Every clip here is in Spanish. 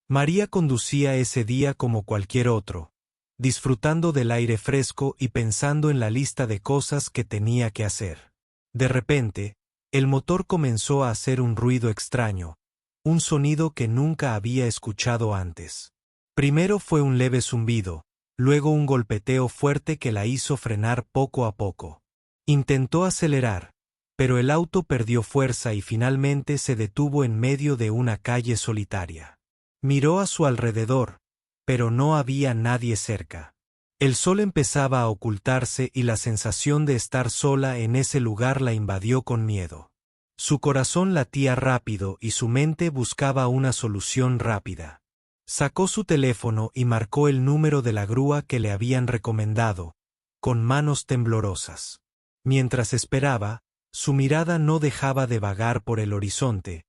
María conducía ese día como cualquier otro, disfrutando del aire fresco y pensando en la lista de cosas que tenía que hacer. De repente, el motor comenzó a hacer un ruido extraño, un sonido que nunca había escuchado antes. Primero fue un leve zumbido, luego un golpeteo fuerte que la hizo frenar poco a poco. Intentó acelerar, pero el auto perdió fuerza y finalmente se detuvo en medio de una calle solitaria. Miró a su alrededor, pero no había nadie cerca. El sol empezaba a ocultarse y la sensación de estar sola en ese lugar la invadió con miedo. Su corazón latía rápido y su mente buscaba una solución rápida. Sacó su teléfono y marcó el número de la grúa que le habían recomendado, con manos temblorosas. Mientras esperaba, su mirada no dejaba de vagar por el horizonte,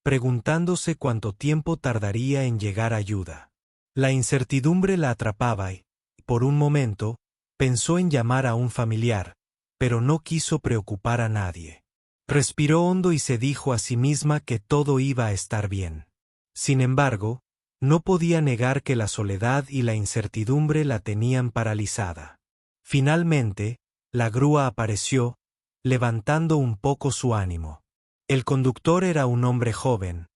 preguntándose cuánto tiempo tardaría en llegar ayuda. La incertidumbre la atrapaba y, por un momento, pensó en llamar a un familiar, pero no quiso preocupar a nadie. Respiró hondo y se dijo a sí misma que todo iba a estar bien. Sin embargo, no podía negar que la soledad y la incertidumbre la tenían paralizada. Finalmente, la grúa apareció, levantando un poco su ánimo. El conductor era un hombre joven,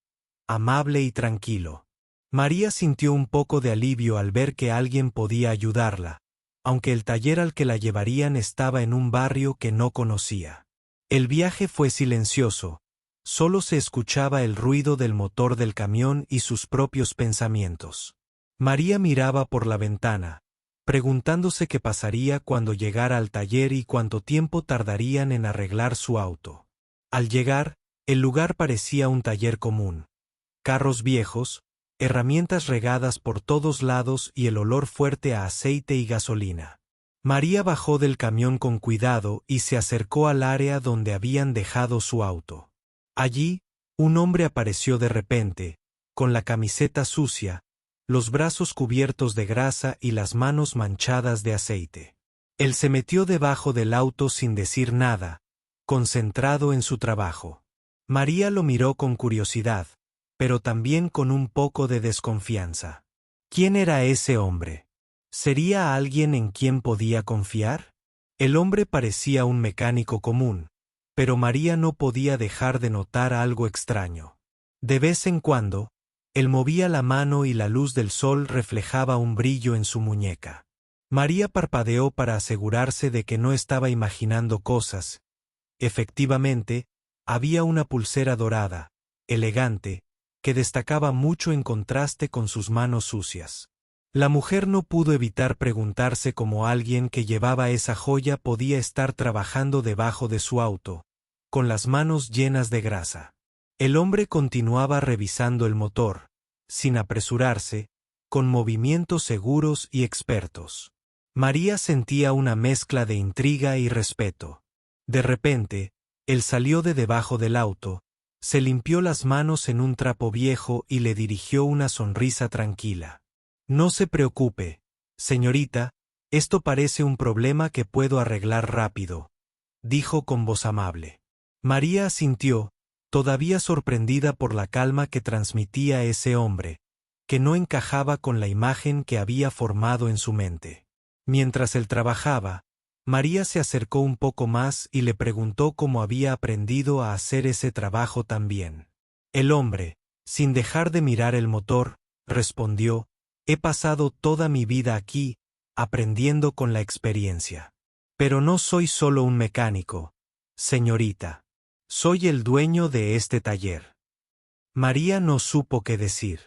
amable y tranquilo. María sintió un poco de alivio al ver que alguien podía ayudarla, aunque el taller al que la llevarían estaba en un barrio que no conocía. El viaje fue silencioso, solo se escuchaba el ruido del motor del camión y sus propios pensamientos. María miraba por la ventana, preguntándose qué pasaría cuando llegara al taller y cuánto tiempo tardarían en arreglar su auto. Al llegar, el lugar parecía un taller común. Carros viejos, herramientas regadas por todos lados y el olor fuerte a aceite y gasolina. María bajó del camión con cuidado y se acercó al área donde habían dejado su auto. Allí, un hombre apareció de repente, con la camiseta sucia, los brazos cubiertos de grasa y las manos manchadas de aceite. Él se metió debajo del auto sin decir nada, concentrado en su trabajo. María lo miró con curiosidad, pero también con un poco de desconfianza. ¿Quién era ese hombre? ¿Sería alguien en quien podía confiar? El hombre parecía un mecánico común, pero María no podía dejar de notar algo extraño. De vez en cuando, él movía la mano y la luz del sol reflejaba un brillo en su muñeca. María parpadeó para asegurarse de que no estaba imaginando cosas. Efectivamente, había una pulsera dorada, elegante, que destacaba mucho en contraste con sus manos sucias. La mujer no pudo evitar preguntarse cómo alguien que llevaba esa joya podía estar trabajando debajo de su auto, con las manos llenas de grasa. El hombre continuaba revisando el motor, sin apresurarse, con movimientos seguros y expertos. María sentía una mezcla de intriga y respeto. De repente, él salió de debajo del auto, se limpió las manos en un trapo viejo y le dirigió una sonrisa tranquila. No se preocupe, señorita, esto parece un problema que puedo arreglar rápido, dijo con voz amable. María asintió, todavía sorprendida por la calma que transmitía ese hombre, que no encajaba con la imagen que había formado en su mente. Mientras él trabajaba, María se acercó un poco más y le preguntó cómo había aprendido a hacer ese trabajo tan bien. El hombre, sin dejar de mirar el motor, respondió: «He pasado toda mi vida aquí, aprendiendo con la experiencia. Pero no soy solo un mecánico, señorita. Soy el dueño de este taller». María no supo qué decir.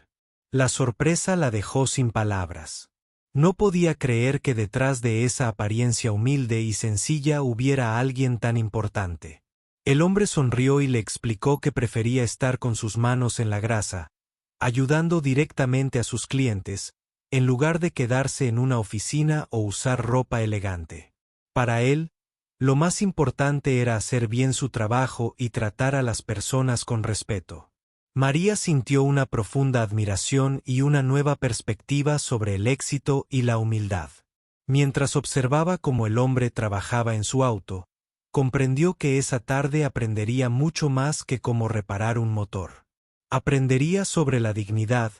La sorpresa la dejó sin palabras. No podía creer que detrás de esa apariencia humilde y sencilla hubiera alguien tan importante. El hombre sonrió y le explicó que prefería estar con sus manos en la grasa, ayudando directamente a sus clientes, en lugar de quedarse en una oficina o usar ropa elegante. Para él, lo más importante era hacer bien su trabajo y tratar a las personas con respeto. María sintió una profunda admiración y una nueva perspectiva sobre el éxito y la humildad. Mientras observaba cómo el hombre trabajaba en su auto, comprendió que esa tarde aprendería mucho más que cómo reparar un motor. Aprendería sobre la dignidad,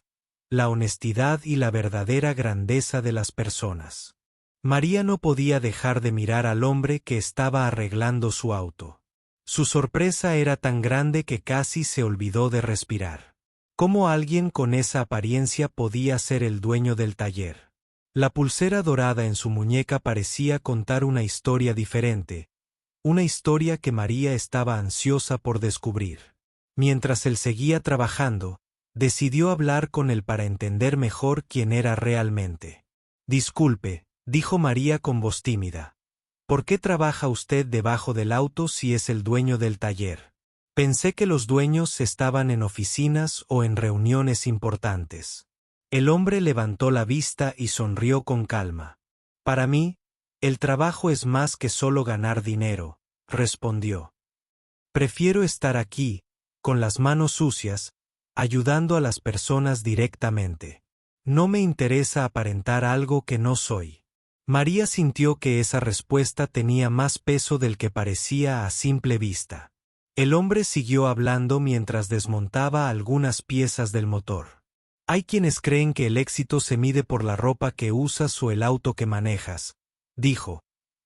la honestidad y la verdadera grandeza de las personas. María no podía dejar de mirar al hombre que estaba arreglando su auto. Su sorpresa era tan grande que casi se olvidó de respirar. ¿Cómo alguien con esa apariencia podía ser el dueño del taller? La pulsera dorada en su muñeca parecía contar una historia diferente, una historia que María estaba ansiosa por descubrir. Mientras él seguía trabajando, decidió hablar con él para entender mejor quién era realmente. «Disculpe», dijo María con voz tímida. «¿Por qué trabaja usted debajo del auto si es el dueño del taller? Pensé que los dueños estaban en oficinas o en reuniones importantes». El hombre levantó la vista y sonrió con calma. «Para mí, el trabajo es más que solo ganar dinero», respondió. «Prefiero estar aquí, con las manos sucias, ayudando a las personas directamente. No me interesa aparentar algo que no soy». María sintió que esa respuesta tenía más peso del que parecía a simple vista. El hombre siguió hablando mientras desmontaba algunas piezas del motor. «Hay quienes creen que el éxito se mide por la ropa que usas o el auto que manejas», dijo.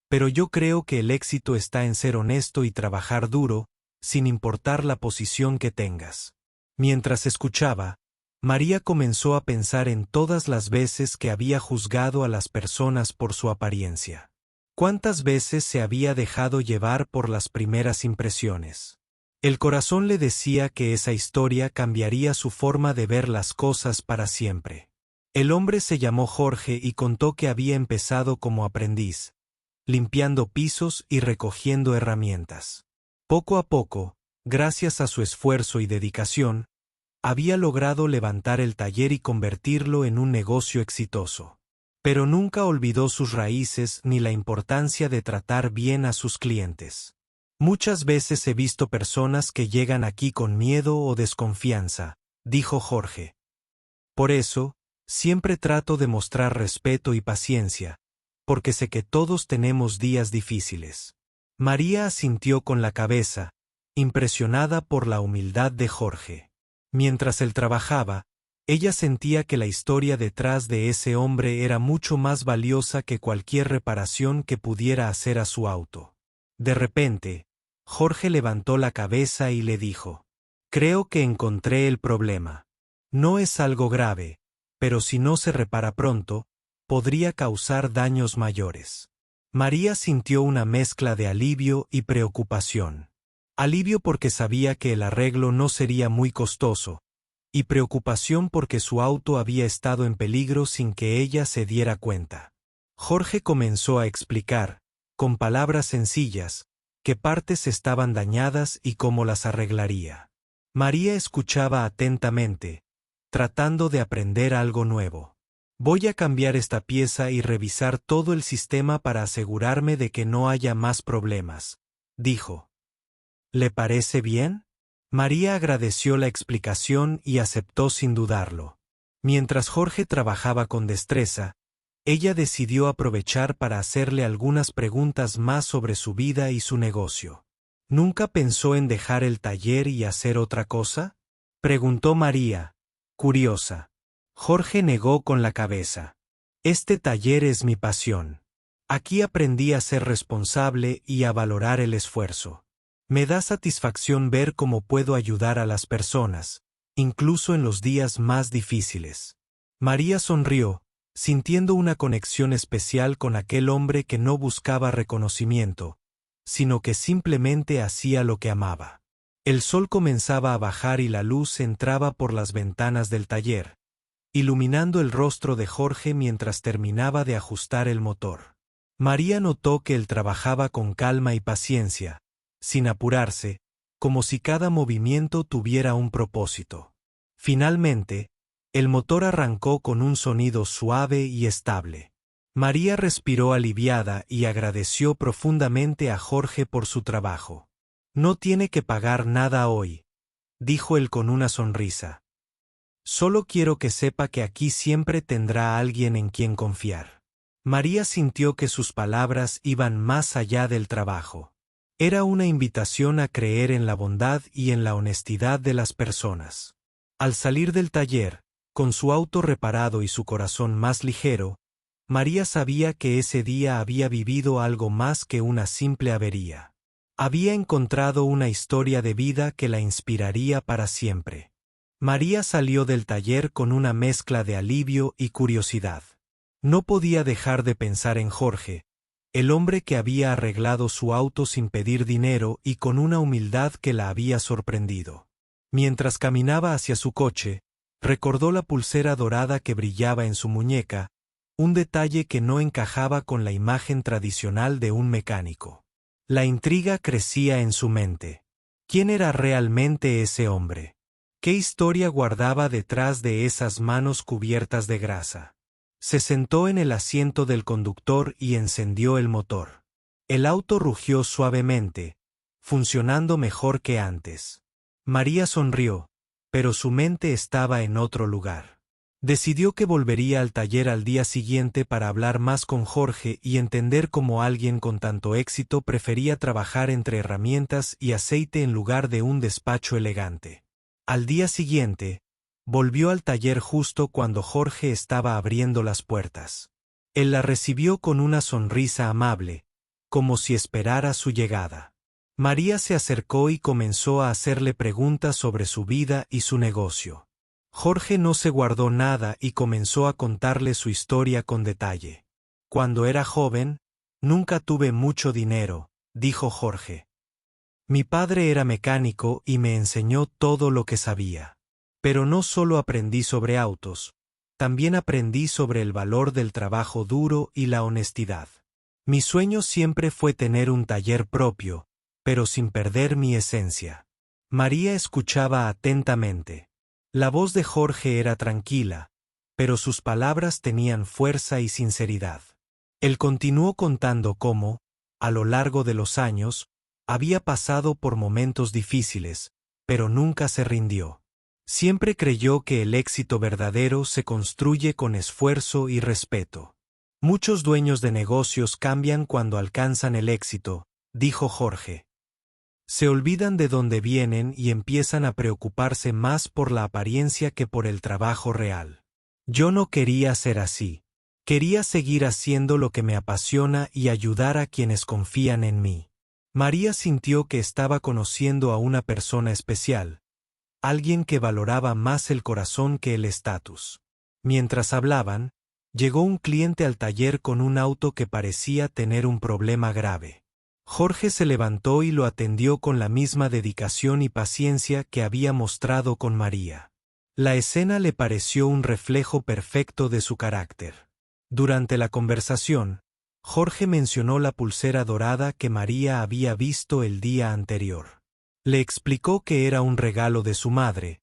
«Pero yo creo que el éxito está en ser honesto y trabajar duro, sin importar la posición que tengas». Mientras escuchaba, María comenzó a pensar en todas las veces que había juzgado a las personas por su apariencia. ¿Cuántas veces se había dejado llevar por las primeras impresiones? El corazón le decía que esa historia cambiaría su forma de ver las cosas para siempre. El hombre se llamó Jorge y contó que había empezado como aprendiz, limpiando pisos y recogiendo herramientas. Poco a poco, gracias a su esfuerzo y dedicación, había logrado levantar el taller y convertirlo en un negocio exitoso. Pero nunca olvidó sus raíces ni la importancia de tratar bien a sus clientes. «Muchas veces he visto personas que llegan aquí con miedo o desconfianza», dijo Jorge. «Por eso, siempre trato de mostrar respeto y paciencia, porque sé que todos tenemos días difíciles». María asintió con la cabeza, impresionada por la humildad de Jorge. Mientras él trabajaba, ella sentía que la historia detrás de ese hombre era mucho más valiosa que cualquier reparación que pudiera hacer a su auto. De repente, Jorge levantó la cabeza y le dijo: «Creo que encontré el problema. No es algo grave, pero si no se repara pronto, podría causar daños mayores». María sintió una mezcla de alivio y preocupación. Alivio porque sabía que el arreglo no sería muy costoso, y preocupación porque su auto había estado en peligro sin que ella se diera cuenta. Jorge comenzó a explicar, con palabras sencillas, qué partes estaban dañadas y cómo las arreglaría. María escuchaba atentamente, tratando de aprender algo nuevo. «Voy a cambiar esta pieza y revisar todo el sistema para asegurarme de que no haya más problemas», dijo. «¿Le parece bien?». María agradeció la explicación y aceptó sin dudarlo. Mientras Jorge trabajaba con destreza, ella decidió aprovechar para hacerle algunas preguntas más sobre su vida y su negocio. «¿Nunca pensó en dejar el taller y hacer otra cosa?», preguntó María, curiosa. Jorge negó con la cabeza. «Este taller es mi pasión. Aquí aprendí a ser responsable y a valorar el esfuerzo. Me da satisfacción ver cómo puedo ayudar a las personas, incluso en los días más difíciles». María sonrió, sintiendo una conexión especial con aquel hombre que no buscaba reconocimiento, sino que simplemente hacía lo que amaba. El sol comenzaba a bajar y la luz entraba por las ventanas del taller, iluminando el rostro de Jorge mientras terminaba de ajustar el motor. María notó que él trabajaba con calma y paciencia, sin apurarse, como si cada movimiento tuviera un propósito. Finalmente, el motor arrancó con un sonido suave y estable. María respiró aliviada y agradeció profundamente a Jorge por su trabajo. «No tiene que pagar nada hoy», dijo él con una sonrisa. «Solo quiero que sepa que aquí siempre tendrá alguien en quien confiar». María sintió que sus palabras iban más allá del trabajo. Era una invitación a creer en la bondad y en la honestidad de las personas. Al salir del taller, Con su auto reparado y su corazón más ligero, María sabía que ese día había vivido algo más que una simple avería. Había encontrado una historia de vida que la inspiraría para siempre. María salió del taller con una mezcla de alivio y curiosidad. No podía dejar de pensar en Jorge, el hombre que había arreglado su auto sin pedir dinero y con una humildad que la había sorprendido. Mientras caminaba hacia su coche, recordó la pulsera dorada que brillaba en su muñeca, un detalle que no encajaba con la imagen tradicional de un mecánico. La intriga crecía en su mente. ¿Quién era realmente ese hombre? ¿Qué historia guardaba detrás de esas manos cubiertas de grasa? Se sentó en el asiento del conductor y encendió el motor. El auto rugió suavemente, funcionando mejor que antes. María sonrió, pero su mente estaba en otro lugar. Decidió que volvería al taller al día siguiente para hablar más con Jorge y entender cómo alguien con tanto éxito prefería trabajar entre herramientas y aceite en lugar de un despacho elegante. Al día siguiente, volvió al taller justo cuando Jorge estaba abriendo las puertas. Él la recibió con una sonrisa amable, como si esperara su llegada. María se acercó y comenzó a hacerle preguntas sobre su vida y su negocio. Jorge no se guardó nada y comenzó a contarle su historia con detalle. Cuando era joven, nunca tuve mucho dinero, dijo Jorge. Mi padre era mecánico y me enseñó todo lo que sabía. Pero no solo aprendí sobre autos, también aprendí sobre el valor del trabajo duro y la honestidad. Mi sueño siempre fue tener un taller propio, pero sin perder mi esencia. María escuchaba atentamente. La voz de Jorge era tranquila, pero sus palabras tenían fuerza y sinceridad. Él continuó contando cómo, a lo largo de los años, había pasado por momentos difíciles, pero nunca se rindió. Siempre creyó que el éxito verdadero se construye con esfuerzo y respeto. Muchos dueños de negocios cambian cuando alcanzan el éxito, dijo Jorge. Se olvidan de dónde vienen y empiezan a preocuparse más por la apariencia que por el trabajo real. Yo no quería ser así. Quería seguir haciendo lo que me apasiona y ayudar a quienes confían en mí. María sintió que estaba conociendo a una persona especial, alguien que valoraba más el corazón que el estatus. Mientras hablaban, llegó un cliente al taller con un auto que parecía tener un problema grave. Jorge se levantó y lo atendió con la misma dedicación y paciencia que había mostrado con María. La escena le pareció un reflejo perfecto de su carácter. Durante la conversación, Jorge mencionó la pulsera dorada que María había visto el día anterior. Le explicó que era un regalo de su madre,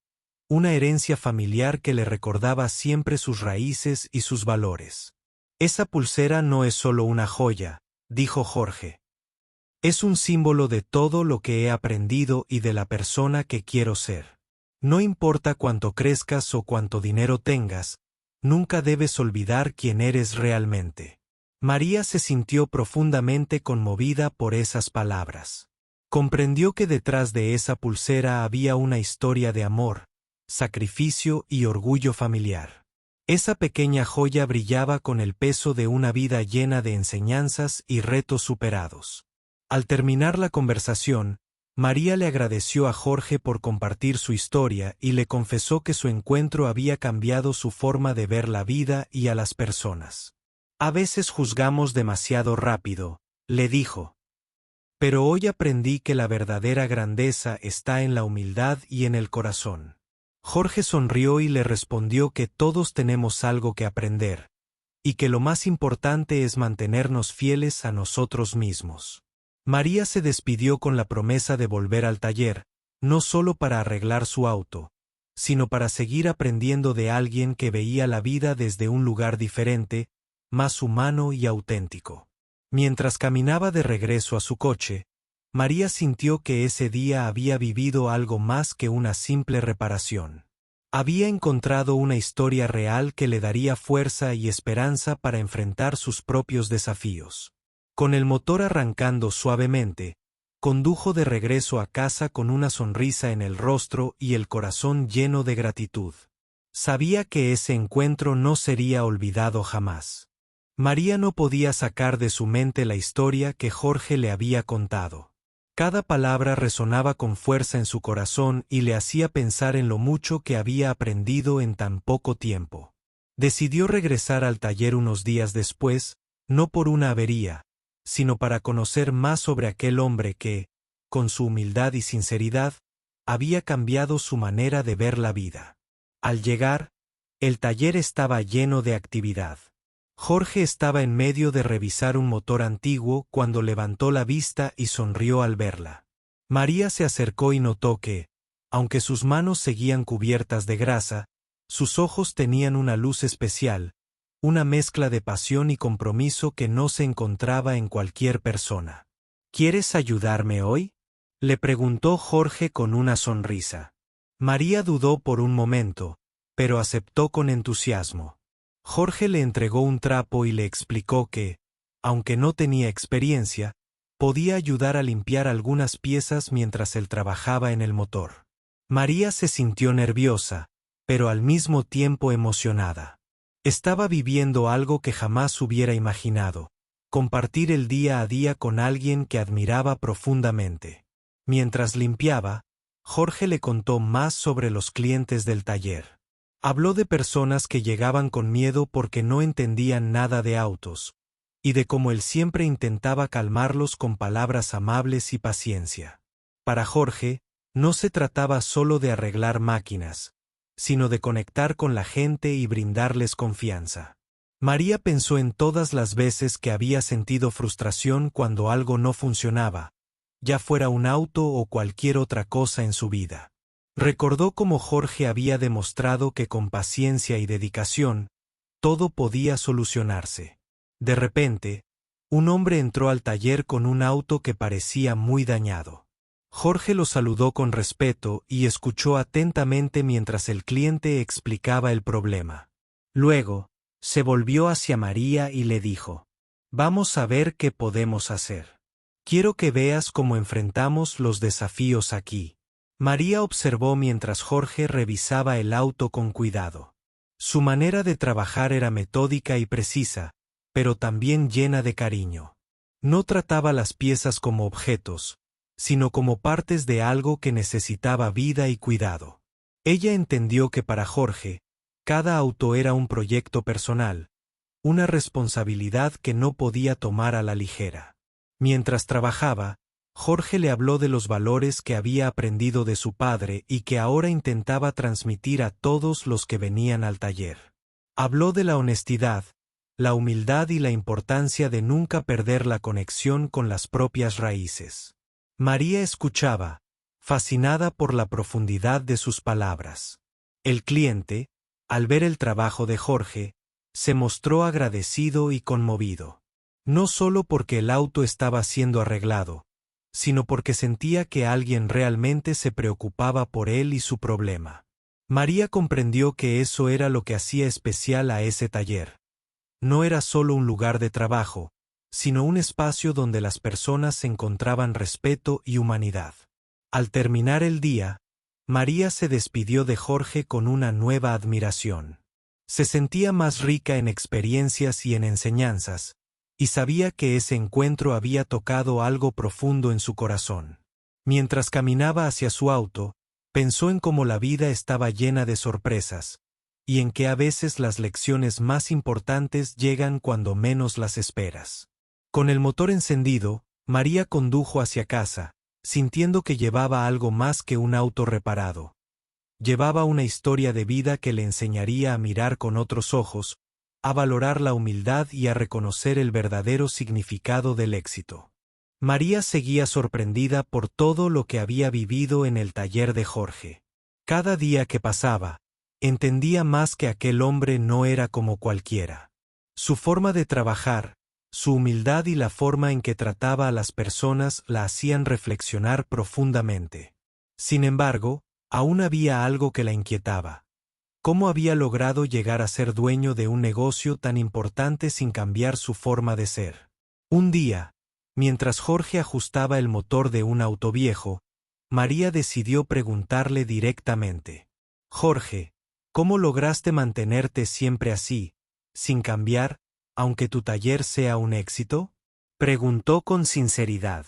una herencia familiar que le recordaba siempre sus raíces y sus valores. Esa pulsera no es solo una joya, dijo Jorge. Es un símbolo de todo lo que he aprendido y de la persona que quiero ser. No importa cuánto crezcas o cuánto dinero tengas, nunca debes olvidar quién eres realmente. María se sintió profundamente conmovida por esas palabras. Comprendió que detrás de esa pulsera había una historia de amor, sacrificio y orgullo familiar. Esa pequeña joya brillaba con el peso de una vida llena de enseñanzas y retos superados. Al terminar la conversación, María le agradeció a Jorge por compartir su historia y le confesó que su encuentro había cambiado su forma de ver la vida y a las personas. A veces juzgamos demasiado rápido, le dijo. Pero hoy aprendí que la verdadera grandeza está en la humildad y en el corazón. Jorge sonrió y le respondió que todos tenemos algo que aprender, y que lo más importante es mantenernos fieles a nosotros mismos. María se despidió con la promesa de volver al taller, no solo para arreglar su auto, sino para seguir aprendiendo de alguien que veía la vida desde un lugar diferente, más humano y auténtico. Mientras caminaba de regreso a su coche, María sintió que ese día había vivido algo más que una simple reparación. Había encontrado una historia real que le daría fuerza y esperanza para enfrentar sus propios desafíos. Con el motor arrancando suavemente, condujo de regreso a casa con una sonrisa en el rostro y el corazón lleno de gratitud. Sabía que ese encuentro no sería olvidado jamás. María no podía sacar de su mente la historia que Jorge le había contado. Cada palabra resonaba con fuerza en su corazón y le hacía pensar en lo mucho que había aprendido en tan poco tiempo. Decidió regresar al taller unos días después, no por una avería, sino para conocer más sobre aquel hombre que, con su humildad y sinceridad, había cambiado su manera de ver la vida. Al llegar, el taller estaba lleno de actividad. Jorge estaba en medio de revisar un motor antiguo cuando levantó la vista y sonrió al verla. María se acercó y notó que, aunque sus manos seguían cubiertas de grasa, sus ojos tenían una luz especial, una mezcla de pasión y compromiso que no se encontraba en cualquier persona. ¿Quieres ayudarme hoy?, le preguntó Jorge con una sonrisa. María dudó por un momento, pero aceptó con entusiasmo. Jorge le entregó un trapo y le explicó que, aunque no tenía experiencia, podía ayudar a limpiar algunas piezas mientras él trabajaba en el motor. María se sintió nerviosa, pero al mismo tiempo emocionada. Estaba viviendo algo que jamás hubiera imaginado, compartir el día a día con alguien que admiraba profundamente. Mientras limpiaba, Jorge le contó más sobre los clientes del taller. Habló de personas que llegaban con miedo porque no entendían nada de autos, y de cómo él siempre intentaba calmarlos con palabras amables y paciencia. Para Jorge, no se trataba solo de arreglar máquinas, sino de conectar con la gente y brindarles confianza. María pensó en todas las veces que había sentido frustración cuando algo no funcionaba, ya fuera un auto o cualquier otra cosa en su vida. Recordó cómo Jorge había demostrado que con paciencia y dedicación, todo podía solucionarse. De repente, un hombre entró al taller con un auto que parecía muy dañado. Jorge lo saludó con respeto y escuchó atentamente mientras el cliente explicaba el problema. Luego, se volvió hacia María y le dijo: «Vamos a ver qué podemos hacer. Quiero que veas cómo enfrentamos los desafíos aquí». María observó mientras Jorge revisaba el auto con cuidado. Su manera de trabajar era metódica y precisa, pero también llena de cariño. No trataba las piezas como objetos, sino como partes de algo que necesitaba vida y cuidado. Ella entendió que para Jorge, cada auto era un proyecto personal, una responsabilidad que no podía tomar a la ligera. Mientras trabajaba, Jorge le habló de los valores que había aprendido de su padre y que ahora intentaba transmitir a todos los que venían al taller. Habló de la honestidad, la humildad y la importancia de nunca perder la conexión con las propias raíces. María escuchaba, fascinada por la profundidad de sus palabras. El cliente, al ver el trabajo de Jorge, se mostró agradecido y conmovido. No solo porque el auto estaba siendo arreglado, sino porque sentía que alguien realmente se preocupaba por él y su problema. María comprendió que eso era lo que hacía especial a ese taller. No era solo un lugar de trabajo, sino un espacio donde las personas encontraban respeto y humanidad. Al terminar el día, María se despidió de Jorge con una nueva admiración. Se sentía más rica en experiencias y en enseñanzas, y sabía que ese encuentro había tocado algo profundo en su corazón. Mientras caminaba hacia su auto, pensó en cómo la vida estaba llena de sorpresas, y en que a veces las lecciones más importantes llegan cuando menos las esperas. Con el motor encendido, María condujo hacia casa, sintiendo que llevaba algo más que un auto reparado. Llevaba una historia de vida que le enseñaría a mirar con otros ojos, a valorar la humildad y a reconocer el verdadero significado del éxito. María seguía sorprendida por todo lo que había vivido en el taller de Jorge. Cada día que pasaba, entendía más que aquel hombre no era como cualquiera. Su forma de trabajar, su humildad y la forma en que trataba a las personas la hacían reflexionar profundamente. Sin embargo, aún había algo que la inquietaba. ¿Cómo había logrado llegar a ser dueño de un negocio tan importante sin cambiar su forma de ser? Un día, mientras Jorge ajustaba el motor de un auto viejo, María decidió preguntarle directamente: «Jorge, ¿Cómo lograste mantenerte siempre así, sin cambiar, aunque tu taller sea un éxito? Preguntó con sinceridad.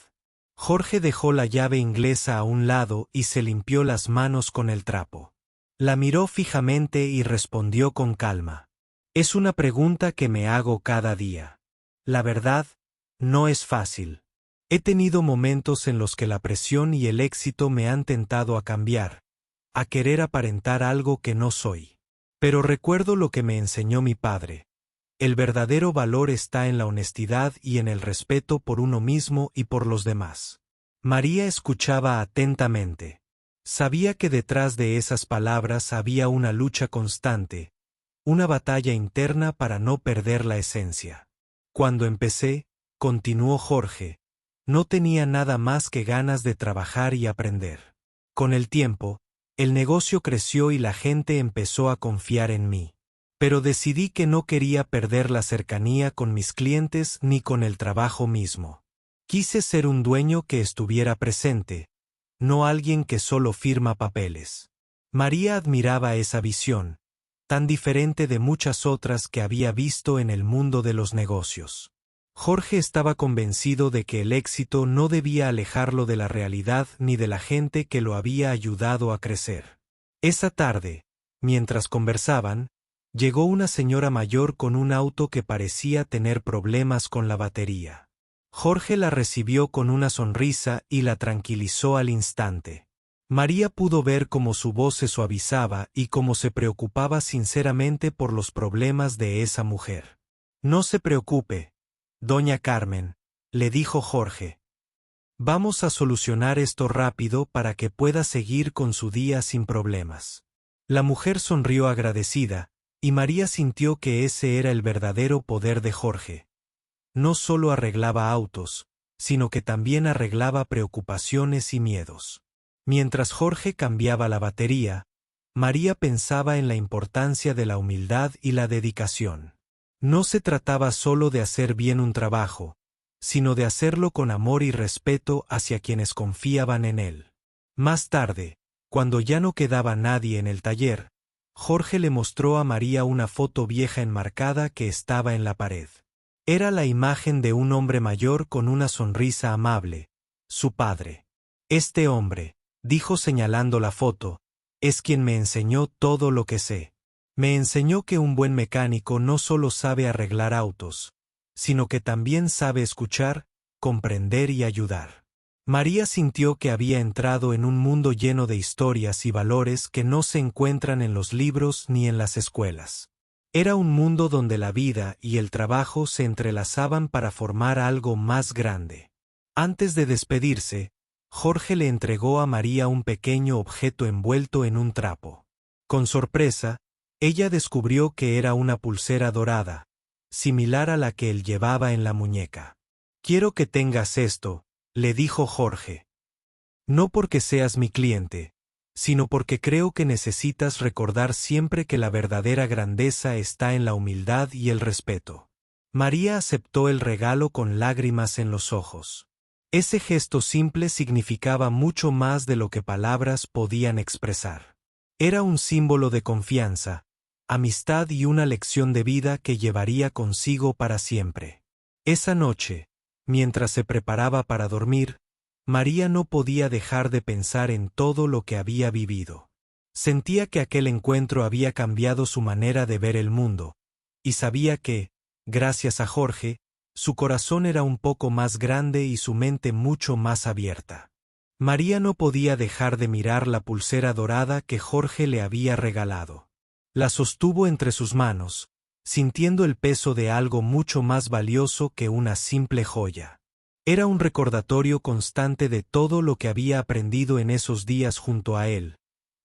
Jorge dejó la llave inglesa a un lado y se limpió las manos con el trapo. La miró fijamente y respondió con calma. Es una pregunta que me hago cada día. La verdad, no es fácil. He tenido momentos en los que la presión y el éxito me han tentado a cambiar, a querer aparentar algo que no soy. Pero recuerdo lo que me enseñó mi padre. El verdadero valor está en la honestidad y en el respeto por uno mismo y por los demás. María escuchaba atentamente. Sabía que detrás de esas palabras había una lucha constante, una batalla interna para no perder la esencia. Cuando empecé, continuó Jorge, no tenía nada más que ganas de trabajar y aprender. Con el tiempo, el negocio creció y la gente empezó a confiar en mí. Pero decidí que no quería perder la cercanía con mis clientes ni con el trabajo mismo. Quise ser un dueño que estuviera presente, no alguien que solo firma papeles. María admiraba esa visión, tan diferente de muchas otras que había visto en el mundo de los negocios. Jorge estaba convencido de que el éxito no debía alejarlo de la realidad ni de la gente que lo había ayudado a crecer. Esa tarde, mientras conversaban, llegó una señora mayor con un auto que parecía tener problemas con la batería. Jorge la recibió con una sonrisa y la tranquilizó al instante. María pudo ver cómo su voz se suavizaba y cómo se preocupaba sinceramente por los problemas de esa mujer. No se preocupe, doña Carmen, le dijo Jorge. Vamos a solucionar esto rápido para que pueda seguir con su día sin problemas. La mujer sonrió agradecida, y María sintió que ese era el verdadero poder de Jorge. No solo arreglaba autos, sino que también arreglaba preocupaciones y miedos. Mientras Jorge cambiaba la batería, María pensaba en la importancia de la humildad y la dedicación. No se trataba solo de hacer bien un trabajo, sino de hacerlo con amor y respeto hacia quienes confiaban en él. Más tarde, cuando ya no quedaba nadie en el taller, Jorge le mostró a María una foto vieja enmarcada que estaba en la pared. Era la imagen de un hombre mayor con una sonrisa amable, su padre. Este hombre, dijo señalando la foto, es quien me enseñó todo lo que sé. Me enseñó que un buen mecánico no solo sabe arreglar autos, sino que también sabe escuchar, comprender y ayudar. María sintió que había entrado en un mundo lleno de historias y valores que no se encuentran en los libros ni en las escuelas. Era un mundo donde la vida y el trabajo se entrelazaban para formar algo más grande. Antes de despedirse, Jorge le entregó a María un pequeño objeto envuelto en un trapo. Con sorpresa, ella descubrió que era una pulsera dorada, similar a la que él llevaba en la muñeca. Quiero que tengas esto, le dijo Jorge. No porque seas mi cliente, sino porque creo que necesitas recordar siempre que la verdadera grandeza está en la humildad y el respeto. María aceptó el regalo con lágrimas en los ojos. Ese gesto simple significaba mucho más de lo que palabras podían expresar. Era un símbolo de confianza, amistad y una lección de vida que llevaría consigo para siempre. Esa noche, mientras se preparaba para dormir, María no podía dejar de pensar en todo lo que había vivido. Sentía que aquel encuentro había cambiado su manera de ver el mundo, y sabía que, gracias a Jorge, su corazón era un poco más grande y su mente mucho más abierta. María no podía dejar de mirar la pulsera dorada que Jorge le había regalado. La sostuvo entre sus manos, sintiendo el peso de algo mucho más valioso que una simple joya. Era un recordatorio constante de todo lo que había aprendido en esos días junto a él,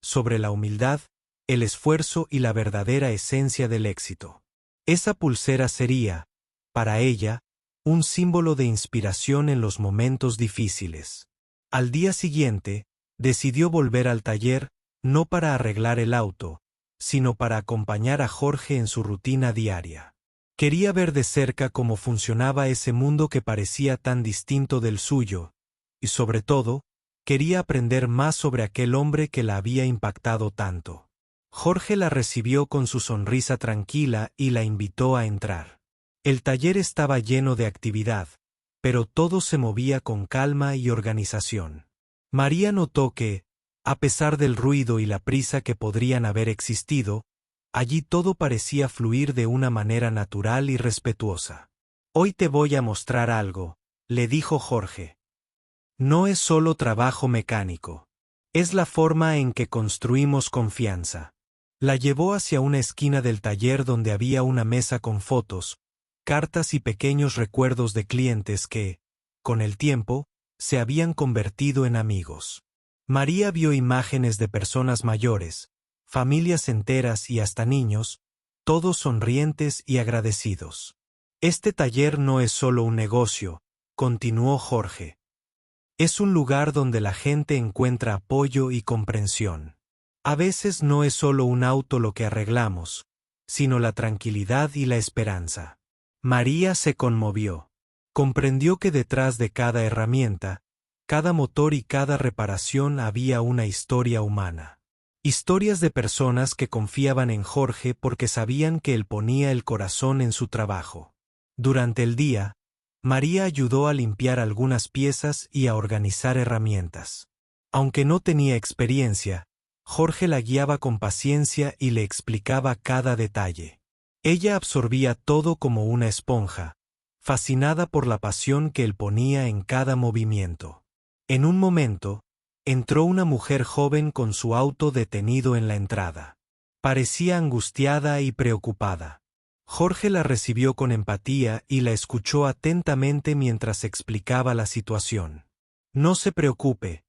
sobre la humildad, el esfuerzo y la verdadera esencia del éxito. Esa pulsera sería, para ella, un símbolo de inspiración en los momentos difíciles. Al día siguiente, decidió volver al taller, no para arreglar el auto, sino para acompañar a Jorge en su rutina diaria. Quería ver de cerca cómo funcionaba ese mundo que parecía tan distinto del suyo, y sobre todo, quería aprender más sobre aquel hombre que la había impactado tanto. Jorge la recibió con su sonrisa tranquila y la invitó a entrar. El taller estaba lleno de actividad, pero todo se movía con calma y organización. María notó que, a pesar del ruido y la prisa que podrían haber existido, allí todo parecía fluir de una manera natural y respetuosa. «Hoy te voy a mostrar algo», le dijo Jorge. «No es solo trabajo mecánico. Es la forma en que construimos confianza». La llevó hacia una esquina del taller donde había una mesa con fotos, cartas y pequeños recuerdos de clientes que, con el tiempo, se habían convertido en amigos. María vio imágenes de personas mayores, familias enteras y hasta niños, todos sonrientes y agradecidos. «Este taller no es solo un negocio», continuó Jorge. «Es un lugar donde la gente encuentra apoyo y comprensión. A veces no es solo un auto lo que arreglamos, sino la tranquilidad y la esperanza». María se conmovió. Comprendió que detrás de cada herramienta, cada motor y cada reparación había una historia humana. Historias de personas que confiaban en Jorge porque sabían que él ponía el corazón en su trabajo. Durante el día, María ayudó a limpiar algunas piezas y a organizar herramientas. Aunque no tenía experiencia, Jorge la guiaba con paciencia y le explicaba cada detalle. Ella absorbía todo como una esponja, fascinada por la pasión que él ponía en cada movimiento. En un momento, entró una mujer joven con su auto detenido en la entrada. Parecía angustiada y preocupada. Jorge la recibió con empatía y la escuchó atentamente mientras explicaba la situación. «No se preocupe,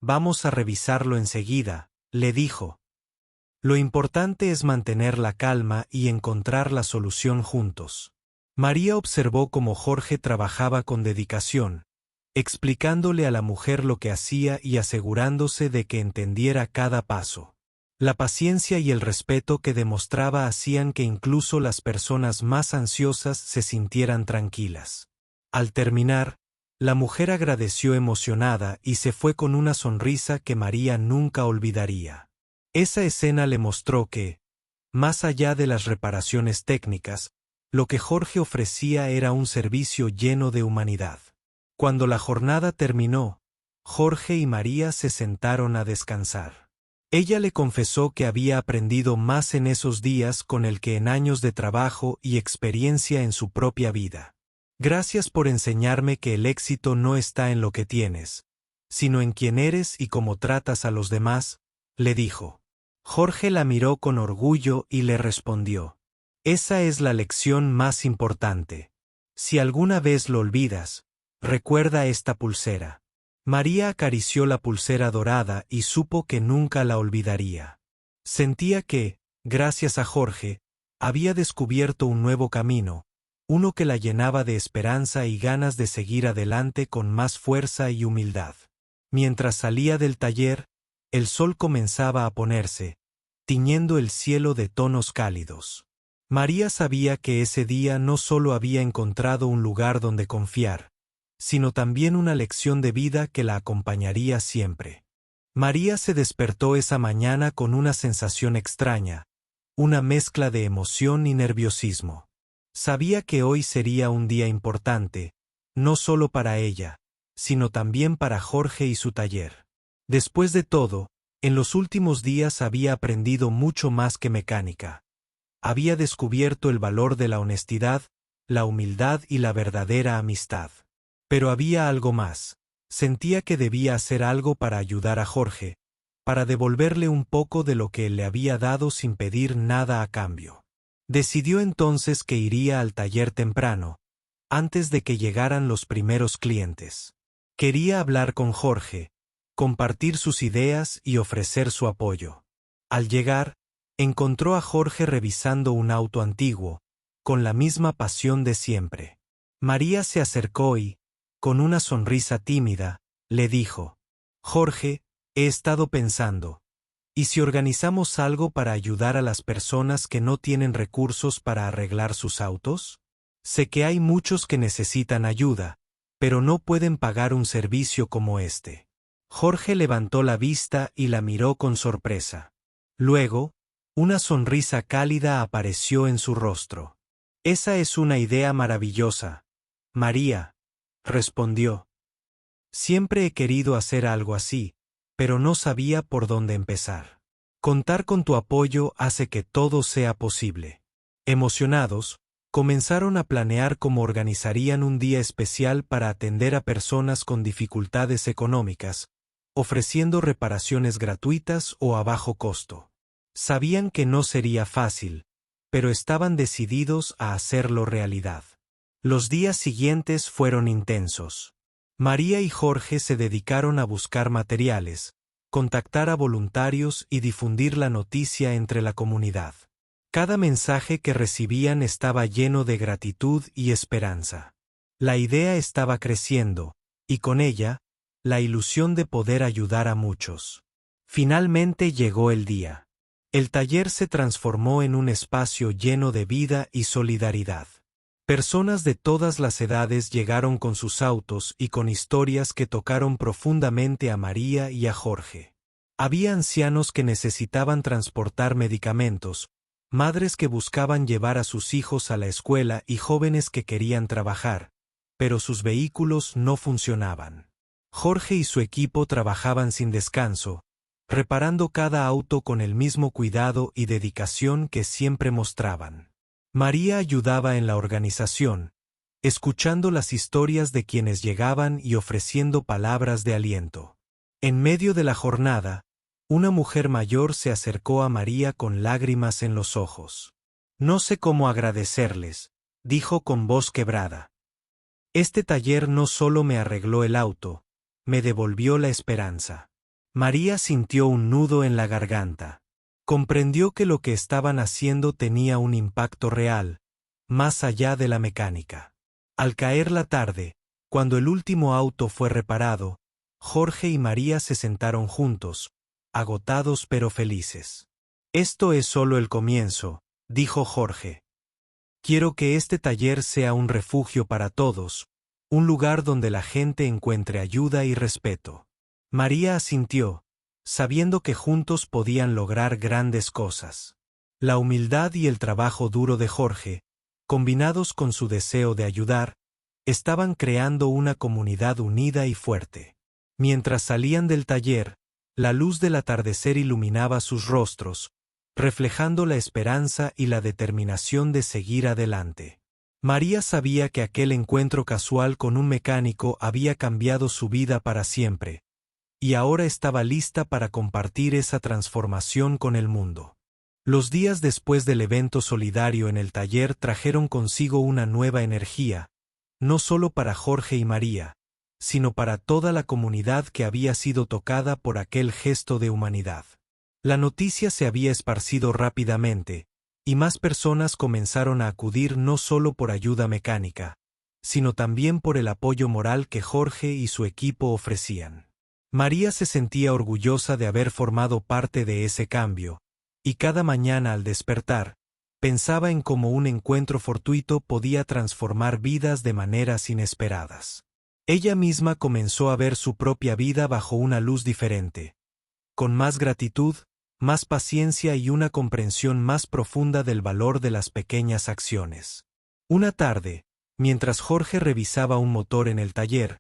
vamos a revisarlo enseguida», le dijo. «Lo importante es mantener la calma y encontrar la solución juntos». María observó cómo Jorge trabajaba con dedicación, explicándole a la mujer lo que hacía y asegurándose de que entendiera cada paso. La paciencia y el respeto que demostraba hacían que incluso las personas más ansiosas se sintieran tranquilas. Al terminar, la mujer agradeció emocionada y se fue con una sonrisa que María nunca olvidaría. Esa escena le mostró que, más allá de las reparaciones técnicas, lo que Jorge ofrecía era un servicio lleno de humanidad. Cuando la jornada terminó, Jorge y María se sentaron a descansar. Ella le confesó que había aprendido más en esos días con él que en años de trabajo y experiencia en su propia vida. «Gracias por enseñarme que el éxito no está en lo que tienes, sino en quién eres y cómo tratas a los demás», le dijo. Jorge la miró con orgullo y le respondió: «Esa es la lección más importante. Si alguna vez lo olvidas, recuerda esta pulsera». María acarició la pulsera dorada y supo que nunca la olvidaría. Sentía que, gracias a Jorge, había descubierto un nuevo camino, uno que la llenaba de esperanza y ganas de seguir adelante con más fuerza y humildad. Mientras salía del taller, el sol comenzaba a ponerse, tiñendo el cielo de tonos cálidos. María sabía que ese día no solo había encontrado un lugar donde confiar, sino también una lección de vida que la acompañaría siempre. María se despertó esa mañana con una sensación extraña, una mezcla de emoción y nerviosismo. Sabía que hoy sería un día importante, no solo para ella, sino también para Jorge y su taller. Después de todo, en los últimos días había aprendido mucho más que mecánica. Había descubierto el valor de la honestidad, la humildad y la verdadera amistad. Pero había algo más. Sentía que debía hacer algo para ayudar a Jorge, para devolverle un poco de lo que él le había dado sin pedir nada a cambio. Decidió entonces que iría al taller temprano, antes de que llegaran los primeros clientes. Quería hablar con Jorge, compartir sus ideas y ofrecer su apoyo. Al llegar, encontró a Jorge revisando un auto antiguo, con la misma pasión de siempre. María se acercó y, con una sonrisa tímida, le dijo: «Jorge, he estado pensando, ¿y si organizamos algo para ayudar a las personas que no tienen recursos para arreglar sus autos? Sé que hay muchos que necesitan ayuda, pero no pueden pagar un servicio como este». Jorge levantó la vista y la miró con sorpresa. Luego, Una sonrisa cálida apareció en su rostro. Esa es una idea maravillosa, María, respondió. Siempre he querido hacer algo así, pero no sabía por dónde empezar. Contar con tu apoyo hace que todo sea posible. Emocionados, comenzaron a planear cómo organizarían un día especial para atender a personas con dificultades económicas, ofreciendo reparaciones gratuitas o a bajo costo. Sabían que no sería fácil, pero estaban decididos a hacerlo realidad. Los días siguientes fueron intensos. María y Jorge se dedicaron a buscar materiales, contactar a voluntarios y difundir la noticia entre la comunidad. Cada mensaje que recibían estaba lleno de gratitud y esperanza. La idea estaba creciendo, y con ella, la ilusión de poder ayudar a muchos. Finalmente llegó el día. El taller se transformó en un espacio lleno de vida y solidaridad. Personas de todas las edades llegaron con sus autos y con historias que tocaron profundamente a María y a Jorge. Había ancianos que necesitaban transportar medicamentos, madres que buscaban llevar a sus hijos a la escuela y jóvenes que querían trabajar, pero sus vehículos no funcionaban. Jorge y su equipo trabajaban sin descanso, reparando cada auto con el mismo cuidado y dedicación que siempre mostraban. María ayudaba en la organización, escuchando las historias de quienes llegaban y ofreciendo palabras de aliento. En medio de la jornada, una mujer mayor se acercó a María con lágrimas en los ojos. No sé cómo agradecerles, dijo con voz quebrada. Este taller no solo me arregló el auto, me devolvió la esperanza. María sintió un nudo en la garganta. Comprendió que lo que estaban haciendo tenía un impacto real, más allá de la mecánica. Al caer la tarde, cuando el último auto fue reparado, Jorge y María se sentaron juntos, agotados pero felices. Esto es solo el comienzo, dijo Jorge. Quiero que este taller sea un refugio para todos, un lugar donde la gente encuentre ayuda y respeto. María asintió, sabiendo que juntos podían lograr grandes cosas. La humildad y el trabajo duro de Jorge, combinados con su deseo de ayudar, estaban creando una comunidad unida y fuerte. Mientras salían del taller, la luz del atardecer iluminaba sus rostros, reflejando la esperanza y la determinación de seguir adelante. María sabía que aquel encuentro casual con un mecánico había cambiado su vida para siempre, y ahora estaba lista para compartir esa transformación con el mundo. Los días después del evento solidario en el taller trajeron consigo una nueva energía, no solo para Jorge y María, sino para toda la comunidad que había sido tocada por aquel gesto de humanidad. La noticia se había esparcido rápidamente, y más personas comenzaron a acudir no solo por ayuda mecánica, sino también por el apoyo moral que Jorge y su equipo ofrecían. María se sentía orgullosa de haber formado parte de ese cambio, y cada mañana al despertar, pensaba en cómo un encuentro fortuito podía transformar vidas de maneras inesperadas. Ella misma comenzó a ver su propia vida bajo una luz diferente, con más gratitud, más paciencia y una comprensión más profunda del valor de las pequeñas acciones. Una tarde, mientras Jorge revisaba un motor en el taller,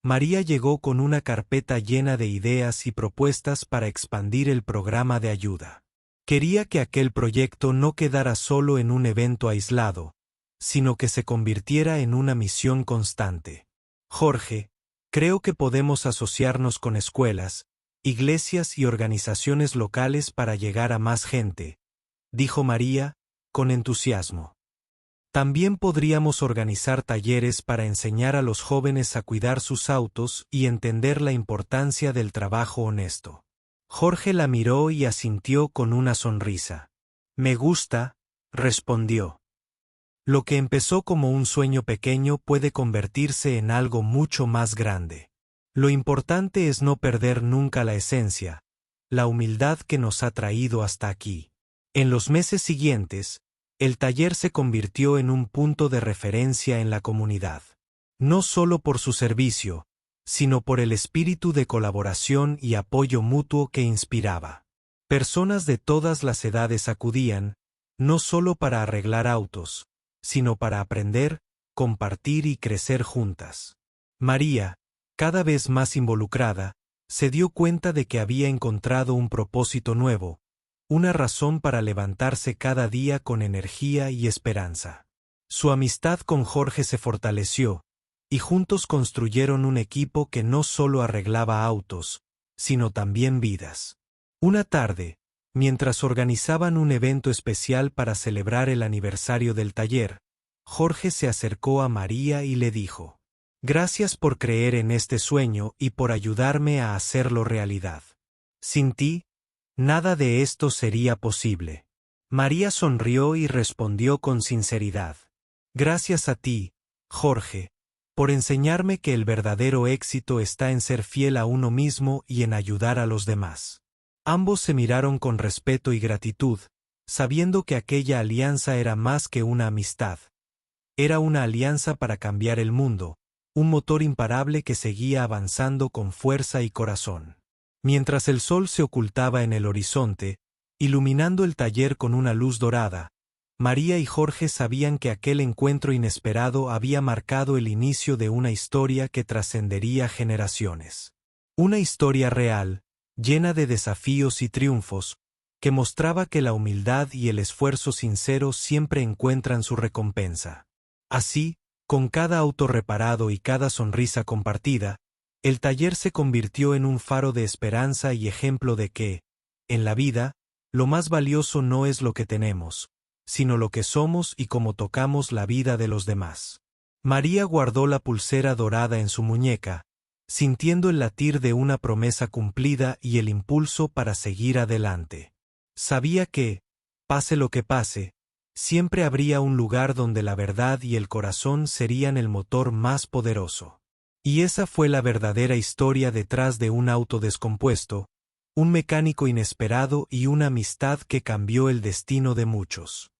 María llegó con una carpeta llena de ideas y propuestas para expandir el programa de ayuda. Quería que aquel proyecto no quedara solo en un evento aislado, sino que se convirtiera en una misión constante. Jorge, creo que podemos asociarnos con escuelas, iglesias y organizaciones locales para llegar a más gente, dijo María, con entusiasmo. También podríamos organizar talleres para enseñar a los jóvenes a cuidar sus autos y entender la importancia del trabajo honesto. Jorge la miró y asintió con una sonrisa. Me gusta, respondió. Lo que empezó como un sueño pequeño puede convertirse en algo mucho más grande. Lo importante es no perder nunca la esencia, la humildad que nos ha traído hasta aquí. En los meses siguientes, el taller se convirtió en un punto de referencia en la comunidad. No solo por su servicio, sino por el espíritu de colaboración y apoyo mutuo que inspiraba. Personas de todas las edades acudían, no solo para arreglar autos, sino para aprender, compartir y crecer juntas. María, cada vez más involucrada, se dio cuenta de que había encontrado un propósito nuevo, una razón para levantarse cada día con energía y esperanza. Su amistad con Jorge se fortaleció, y juntos construyeron un equipo que no solo arreglaba autos, sino también vidas. Una tarde, mientras organizaban un evento especial para celebrar el aniversario del taller, Jorge se acercó a María y le dijo: «Gracias por creer en este sueño y por ayudarme a hacerlo realidad. Sin ti, nada de esto sería posible». María sonrió y respondió con sinceridad: «Gracias a ti, Jorge, por enseñarme que el verdadero éxito está en ser fiel a uno mismo y en ayudar a los demás». Ambos se miraron con respeto y gratitud, sabiendo que aquella alianza era más que una amistad. Era una alianza para cambiar el mundo, un motor imparable que seguía avanzando con fuerza y corazón. Mientras el sol se ocultaba en el horizonte, iluminando el taller con una luz dorada, María y Jorge sabían que aquel encuentro inesperado había marcado el inicio de una historia que trascendería generaciones. Una historia real, llena de desafíos y triunfos, que mostraba que la humildad y el esfuerzo sincero siempre encuentran su recompensa. Así, con cada auto reparado y cada sonrisa compartida, el taller se convirtió en un faro de esperanza y ejemplo de que, en la vida, lo más valioso no es lo que tenemos, sino lo que somos y cómo tocamos la vida de los demás. María guardó la pulsera dorada en su muñeca, sintiendo el latir de una promesa cumplida y el impulso para seguir adelante. Sabía que, pase lo que pase, siempre habría un lugar donde la verdad y el corazón serían el motor más poderoso. Y esa fue la verdadera historia detrás de un auto descompuesto, un mecánico inesperado y una amistad que cambió el destino de muchos.